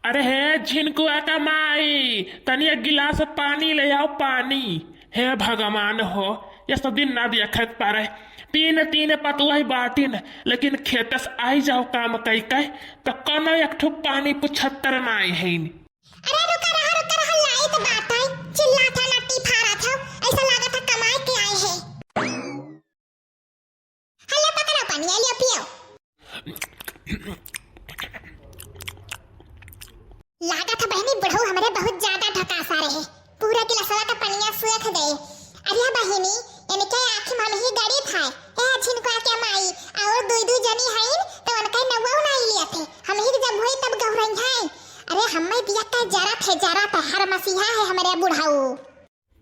अरे हे झिनकुआ का माई, तनी एक गिलास पानी ले आओ पानी। हे भगवान हो, ये सब दिन ना दिया खेत पारे। तीन तीन पतुआ ही बाटिन, लेकिन खेतस आई जाओ काम कई कई तो कनो एक ठो पानी पुछत्तर नाई है। अरे रुका रहा लाई तो बात है। चिल्ला था नट्टी फारा था, ऐसा लगा था कमाए के आए हैं। हल्ला पकड़ो पानी लियो पियो। लागा था बहनी बुढ़ऊ हमरे बहुत ज्यादा ढकासा रहे, पूरा गिलासवा का पनिया सुख दे। अरे बहनी यानी क्या आंखें में ही गड़ी था। ए छिनका क्या माई और दुई जनी हईन तो उनका नवा नहीं लिया थे। हम ही जब हुई तब गौरई है। अरे हमें दिया का जरा थे हर मसीहा है हमारे बुढ़ऊ।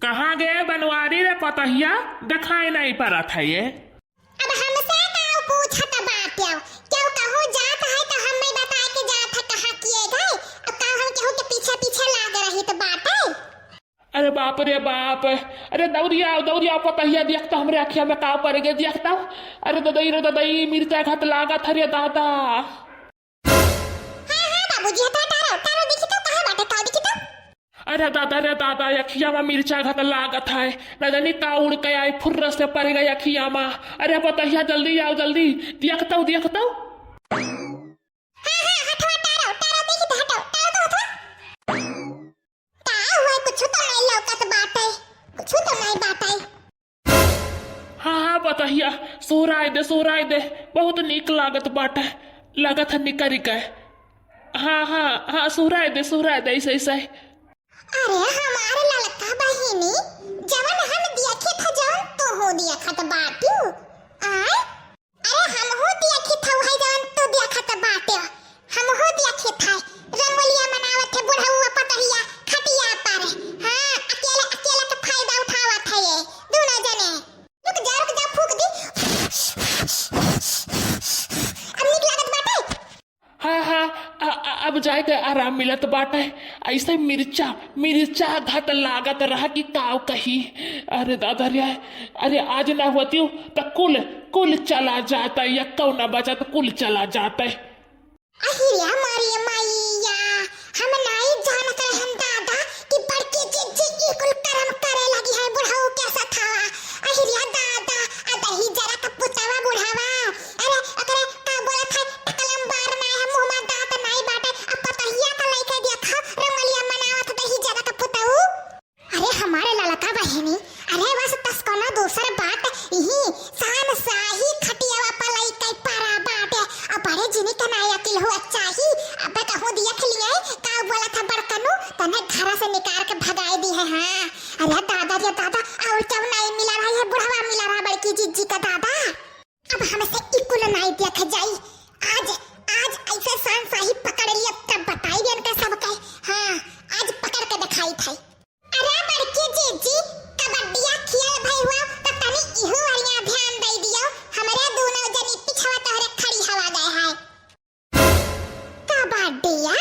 कहाँ गए बनवारी रे पतहिया, दिखाई नहीं पड़ा था ये। अब हमसे का पूछत बात क्यों कहो जात है तो हमें बता के जात है कहां किए गए। अब का हम केहू के पीछे लाग रही तो बात है। अरे बाप रे बाप, अरे दौड़िया पतहिया देखता हमरे अखिया में का पड़ गए देखता। अरे ददई मिर्चा घात लागा था रे दादा। हां बाबूजी तारो देखी तो कहां बाटे का देखी तो। अरे दादा अखिया में मिर्चा घात लागत है। न जानी का उड़ के आई फुर्र से पड़ गई अखिया में। अरे पतहिया जल्दी आओ जल्दी, देखता हूँ। हां हटवा तारो देखी तो हटाओ तारो तो हटवा। का हुआ कुछ तो नहीं लौकत बाटे, कुछ तो नहीं बाटे। हाँ पतहिया सोराय दे बहुत निक लागत बाटे, लागत है निकरी के। हाँ सोराय दे ऐसे। अरे हमारे ललका बहिनी जवन हम देखे था जवन तो हो देखा था बाटू आय। अरे हम हो देखे था वही जवन तो देखा था बाटे। हम हो देखे था रंगोलिया मनावत थे बुढ़ऊ पतहिया खटिया पर। हां अकेला का फायदा उठावत है ये दोनों जने। रुक जा फूक दी। अब निक लागत बाटे। हाँ अब जाए के आराम मिलत बाटे। ऐसे मिर्चा घट लागत रहा कि काव कही। अरे दादा रे, अरे आज ना होती तो कुल चला जाता, या कौ ना बचा तो कुल चला जाता। अहिया मारी मैया, हम नहीं जानत रहन दादा कि बड़की जीजी कुल कर्म करे लगी है बुढ़ऊ कैसा था। अहिया दादा अदही जरा का पुतावा बुढ़ावा। अरे अकरे का बोला था कलम बार ना है मुंह में दांत नहीं बाटे। अब पतहिया का लेके देखा रंगलिया मनावत दही जरा का पुताऊ। अरे हमारे ललका बहिनी, अरे बस तस्कना दूसर बात यही सान साही खटियावा पलाई कई पारा बाटे। अब बड़े जिनी का नाया किल हो अच्छा ही। अब कहूं देख लिए का बोला था बड़कनु तने घर से निकाल के भगाई दी है। हां अरे दादा और क्या नहीं मिला रहा है बुढ़वा मिला रहा बड़की जीजी का दादा। अब हमसे इकुल नहीं देख जाई। आज ऐसे सान साही पकड़ लिया तब बताई भी इनका सब कहे। हां आज पकड़ के दिखाई था। अरे बड़की जीजी कबड्डिया खेल भाई हुआ तो तनी इहो वालिया ध्यान दे दियो। हमरे दोनों जनी पिछवा तोहरे खड़ी हवा गए है। कबड्डिया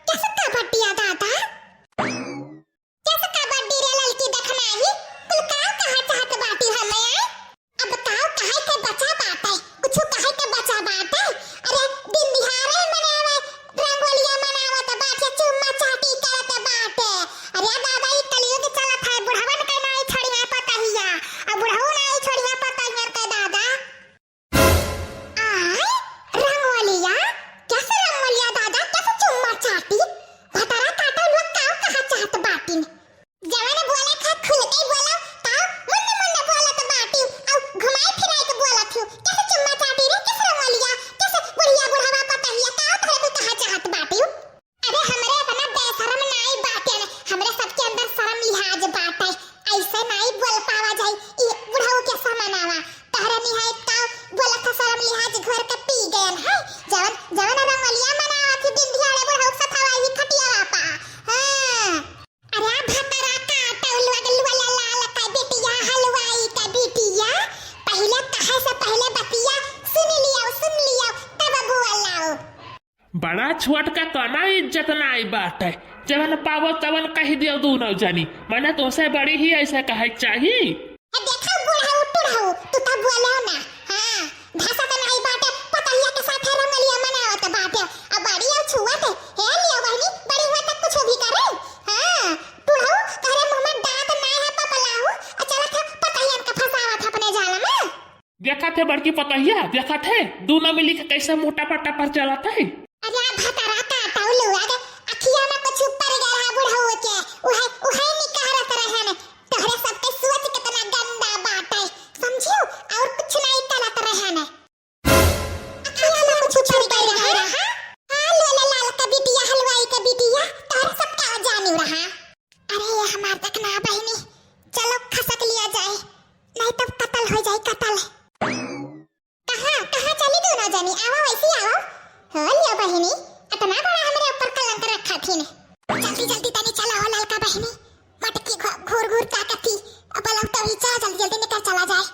कैसे कबड्डिया दादा, कैसे कबड्डी रे ललकी देखना ही कुल काव कहा चाहत बाटी हमें। अब काव कहे के बचा बाटे, कुछ कहे के बचा बाटे। अरे दिन दिहाड़े मनावे रंगोलिया मनावत बाटे, चुम्मा चाटी करत बाटे। अरे दादा ई कलयुग चलत है, बुढ़वन के नहीं छोड़िया पतहिया। अब बुढ़ऊ नहीं छोड़िया पतहिया के दादा। आय रंगोलिया कैसे रंगोलिया दादा, कैसे चुम्मा चाटी भतरा काटा लोग काव कहा चाहत बाटिन। जवान बोले था खुल के बोला काव मुन्ने बोलत बाटी और घुमाई फिराई के बोलत हूं। कैसे चुम्मा चाटी रे, कैसे रंगोलिया, कैसे बुढ़िया बुढ़ावा पतहिया काव तोरे कहा चाहत बाटी। अरे हमरे अपना बेशरम नहीं बाटे, हमरे सबके अंदर शर्म लिहाज बाटे। ऐसे नहीं बोल पावा जाई ई बुढ़ऊ के समानावा। तहरा निहाय का बोला था शर्म लिहाज घर के पी गयन है। जवन रंगलिया मनावत थी दिन दिहाड़े बुढ़ऊ सथावा ही खटिया बापा। हां अरे भतरा काटल लगल लाल का बेटिया हलवाई का बेटिया। पहले कहे से पहले बतिया सुन लिया तब बोलाओ। बड़ा छोट का कना इज्जत नाई बाटे। जवन पावो तवन कही दियो दोनों जनी, मैंने तुमसे बड़ी ही ऐसे कहे चाहिए। देखा बुढ़ऊ तू तब बोलो ना। हां भाषा तो नहीं बाटे, पतहिया के साथ रंगलिया मनावत बाटे। अब बड़ी छुआ थे हे लियो बहनी बड़की पतहिया देखा थे दोनों मिली के कैसे मोटा पट्टा पर चलाता है। अरे भतरा काटा उलुआ के अखिया में कुछ ऊपर गया है बुढ़ऊ के उहे निकाह रत रहे ने तोहरे सबके सोच कितना गंदा बात है समझियो और कुछ नहीं करत रहे ने अखिया में कुछ ऊपर गया है हां लोला लाल का बिटिया हलवाई का बिटिया तोहरे सब क्या जानी रहा। अरे ये हमार तक ना बहनी चलो खसक लिया जाए नहीं तब कत्ल हो जाए कत्ल। कहां चली दोनों जानी आओ ऐसी आओ हो लिया बहनी इतना बड़ा हमारे ऊपर कलंक रखा थी ने जल्दी जल्दी तनी चला हो ललका बहनी मटकी घूर घूर ताकती अब लग तो ही जा जल्दी जल्दी निकल चला जाए।